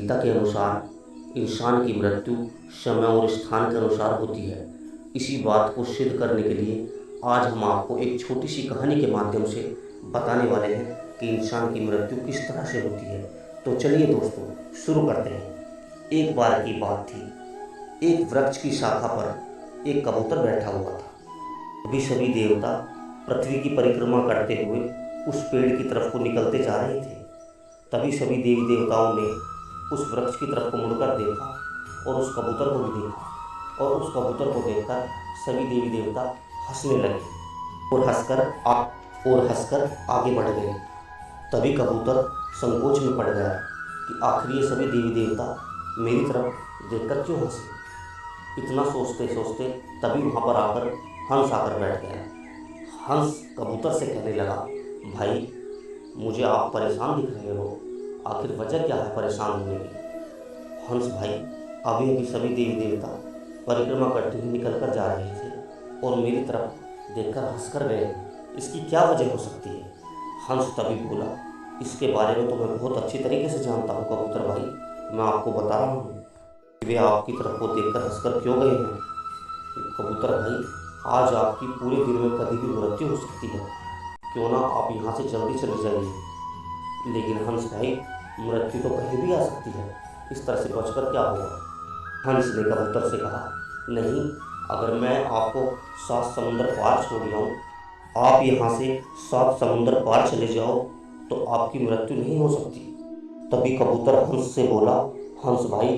गीता के अनुसार इंसान की मृत्यु समय और स्थान के अनुसार होती है। इसी बात को सिद्ध करने के लिए आज हम आपको एक छोटी सी कहानी के माध्यम से बताने वाले हैं कि इंसान की मृत्यु किस तरह से होती है। तो चलिए दोस्तों शुरू करते हैं। एक बार की बात थी, एक वृक्ष की शाखा पर एक कबूतर बैठा हुआ था। अभी सभी देवता पृथ्वी की परिक्रमा करते हुए उस पेड़ की तरफ को निकलते जा रहे थे। तभी सभी देवी देवताओं ने उस वृक्ष की तरफ को मुड़कर देखा और उस कबूतर को भी देखा, और उस कबूतर को देखकर सभी देवी देवता हंसने लगे और हंसकर आगे बढ़ गए। तभी कबूतर संकोच में पड़ गया कि आखिर ये सभी देवी देवता मेरी तरफ देखकर क्यों हंसे। इतना सोचते सोचते तभी वहाँ पर आकर हंस आकर बैठ गया। हंस कबूतर से कहने लगा, भाई मुझे आप परेशान दिख रहे हो, आखिर वजह क्या है परेशान होने की। हंस भाई, अभी अभी सभी देवी देवता परिक्रमा करते हुए निकल कर जा रहे थे और मेरी तरफ देखकर हंस कर गए, इसकी क्या वजह हो सकती है। हंस तभी बोला, इसके बारे में तो मैं बहुत अच्छी तरीके से जानता हूँ कबूतर भाई, मैं आपको बता रहा हूँ वे आपकी तरफ को देखकर हंसकर क्यों गए हैं। कबूतर भाई, आज आपकी पूरे दिन में कभी भी मृत्यु हो सकती है, क्यों ना आप यहाँ से जल्दी चले जाइए। लेकिन हंस भाई, मृत्यु तो कहीं भी आ सकती है, इस तरह से बचकर क्या होगा। हंस ने कबूतर से कहा, नहीं, अगर मैं आपको 7 समुंदर पार छोड़ जाऊँ, आप यहाँ से 7 समुंदर पार चले जाओ तो आपकी मृत्यु नहीं हो सकती। तभी कबूतर हंस से बोला, हंस भाई,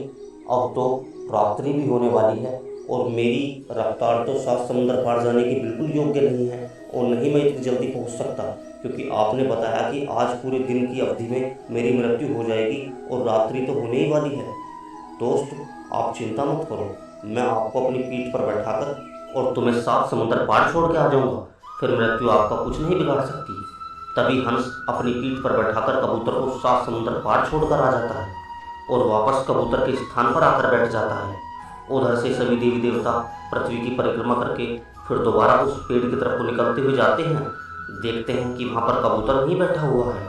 अब तो रात्रि भी होने वाली है और मेरी रफ्तार तो 7 समुंदर पार जाने की बिल्कुल योग्य नहीं है, और नहीं मैं इतनी जल्दी पहुंच सकता, क्योंकि आपने बताया कि आज पूरे दिन की अवधि में मेरी मृत्यु हो जाएगी और रात्रि तो होने ही वाली है। दोस्त, आप चिंता मत करो, मैं आपको अपनी पीठ पर बैठाकर और तुम्हें 7 समुंदर पार छोड़ के आ जाऊंगा, फिर मृत्यु आपका कुछ नहीं बिगाड़ सकती। तभी हंस अपनी पीठ पर बैठाकर कबूतर को 7 समुंदर पार छोड़कर आ जाता है और वापस कबूतर के स्थान पर आकर बैठ जाता है। उधर से सभी देवी देवता पृथ्वी की परिक्रमा करके फिर दोबारा उस पेड़ की तरफ को निकलते हुए जाते हैं। देखते हैं कि वहाँ पर कबूतर नहीं बैठा हुआ है,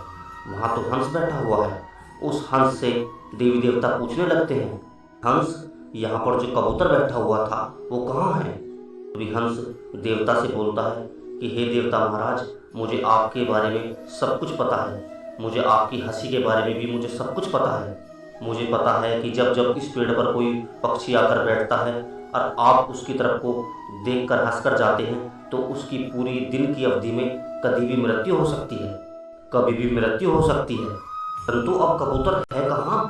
वहाँ तो हंस बैठा हुआ है। उस हंस से देवी देवता पूछने लगते हैं, हंस, यहाँ पर जो कबूतर बैठा हुआ था वो कहाँ है। तभी हंस देवता से बोलता है कि हे देवता महाराज, मुझे आपके बारे में सब कुछ पता है, मुझे आपकी हंसी के बारे में भी मुझे सब कुछ पता है। मुझे पता है कि जब जब इस पेड़ पर कोई पक्षी आकर बैठता है और आप उसकी तरफ को देखकर हंसकर जाते हैं तो उसकी पूरी दिन की अवधि में कभी भी मृत्यु हो सकती है, कभी भी मृत्यु हो सकती है। परंतु अब कबूतर है कहाँ।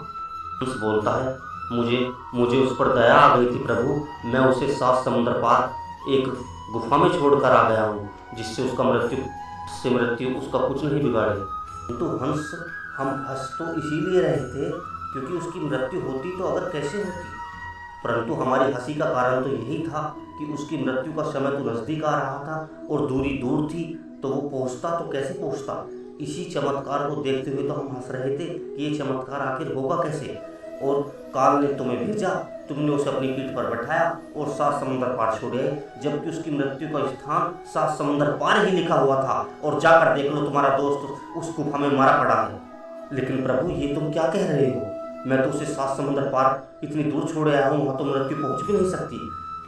हंस बोलता है, मुझे उस पर दया आ गई थी प्रभु, मैं उसे 7 समुंदर पार एक गुफा में छोड़कर आ गया हूँ, जिससे उसका मृत्यु उसका कुछ नहीं बिगाड़े। किंतु हंस, हम हंस तो इसीलिए रहे थे क्योंकि उसकी मृत्यु होती तो अगर कैसे होती, परंतु हमारी हंसी का कारण तो यही था कि उसकी मृत्यु का समय तो नज़दीक आ रहा था और दूरी दूर थी, तो वो पहुँचता तो कैसे पहुँचता। इसी चमत्कार को देखते हुए तो हम हंस रहे थे कि ये चमत्कार आखिर होगा कैसे। और काल ने तुम्हें भेजा, तुमने उसे अपनी पीठ पर बैठाया और 7 समुंदर पार छोड़े, जबकि उसकी मृत्यु का स्थान 7 समुंदर पार ही लिखा हुआ था, और जाकर देख लो तुम्हारा दोस्त उस गुफा में मारा पड़ा है। लेकिन प्रभु, ये तुम क्या कह रहे हो, मैं तो उसे 7 समुंदर पार इतनी दूर छोड़े आया हूँ, वहाँ तो मृत्यु पहुँच भी नहीं सकती।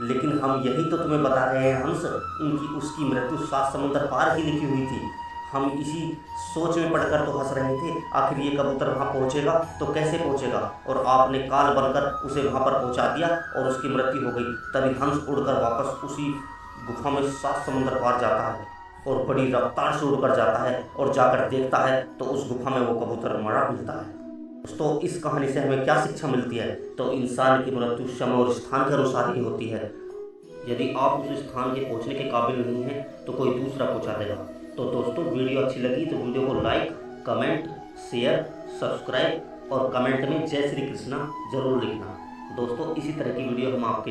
लेकिन हम यही तो तुम्हें बता रहे हैं हंस, उसकी मृत्यु 7 समुंदर पार ही लिखी हुई थी। हम इसी सोच में पढ़कर तो हंस रहे थे, आखिर ये कबूतर वहाँ पहुँचेगा तो कैसे पहुँचेगा, और आपने काल बनकर उसे वहाँ पर पहुँचा दिया और उसकी मृत्यु हो गई। तभी हंस उड़कर वापस उसी गुफा में 7 समुंदर पार जाता है और बड़ी रफ्तार से उड़कर जाता है, और जाकर देखता है तो उस गुफा में वो कबूतर मरा मिलता है। दोस्तों, इस कहानी से हमें क्या शिक्षा मिलती है, तो इंसान की मृत्यु समय और स्थान के अनुसार ही होती है। यदि आप उस स्थान के पहुंचने के काबिल नहीं हैं तो कोई दूसरा पहुंचा देगा। तो दोस्तों, वीडियो अच्छी लगी तो वीडियो को लाइक, कमेंट, शेयर, सब्सक्राइब और कमेंट में जय श्री कृष्णा जरूर लिखना। दोस्तों, इसी तरह की वीडियो हम आपके